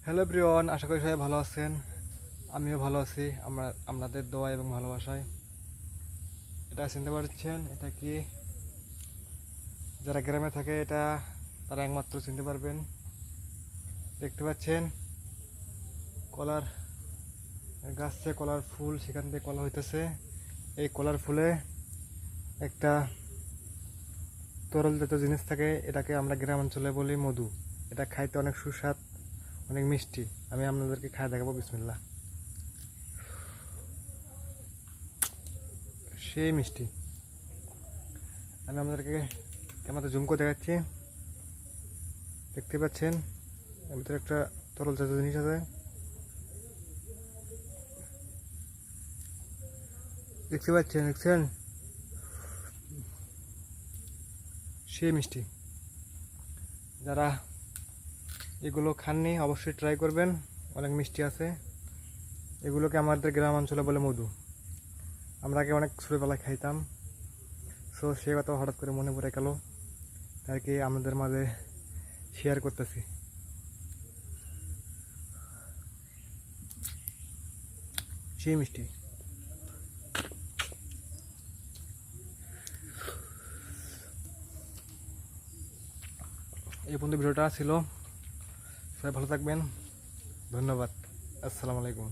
Hello everyone, আশা করি সবাই ভালো আছেন। আমিও ভালো আছি আপনাদের দোয়া এবং ভালোবাসায়। এটা চিনতে পারছেন, এটা কি? যারা গ্রামে থাকে এটা তারা একমাত্র চিনতে পারবেন। দেখতে পাচ্ছেন কলার গাছ থেকে কলার ফুল, সেখান থেকে কলা হইতেছে। এই কলার ফুলে একটা তরল জাতীয় জিনিস থাকে, এটাকে আমরা গ্রাম অঞ্চলে বলি মধু। এটা খাইতে অনেক সুস্বাদ, অনেক মিষ্টি। আমি আপনাদেরকে খাই দেখাবো। বিসমিল্লাহ। সেই মিষ্টি। আমি আপনাদেরকে ক্যামেরাতে জুম করে দেখাচ্ছি। দেখতে পাচ্ছেন এর ভিতরে একটা তরল জাতীয় জিনিস আছে। দেখছেন সেই মিষ্টি। যারা এগুলো খাননি অবশ্যই ট্রাই করবেন, অনেক মিষ্টি আছে। এগুলোকে আমাদের গ্রাম অঞ্চলে বলে মধু। আমরা আগে অনেক ছোটোবেলায় খাইতাম। সে কথা হঠাৎ করে মনে পড়ে গেল, তাই কি আমাদের মাঝে শেয়ার করতেছি। সেই মিষ্টি। এই পর্যন্ত ভিডিওটা ছিল। সবাই ভালো থাকবেন। ধন্যবাদ। আসসালামু আলাইকুম।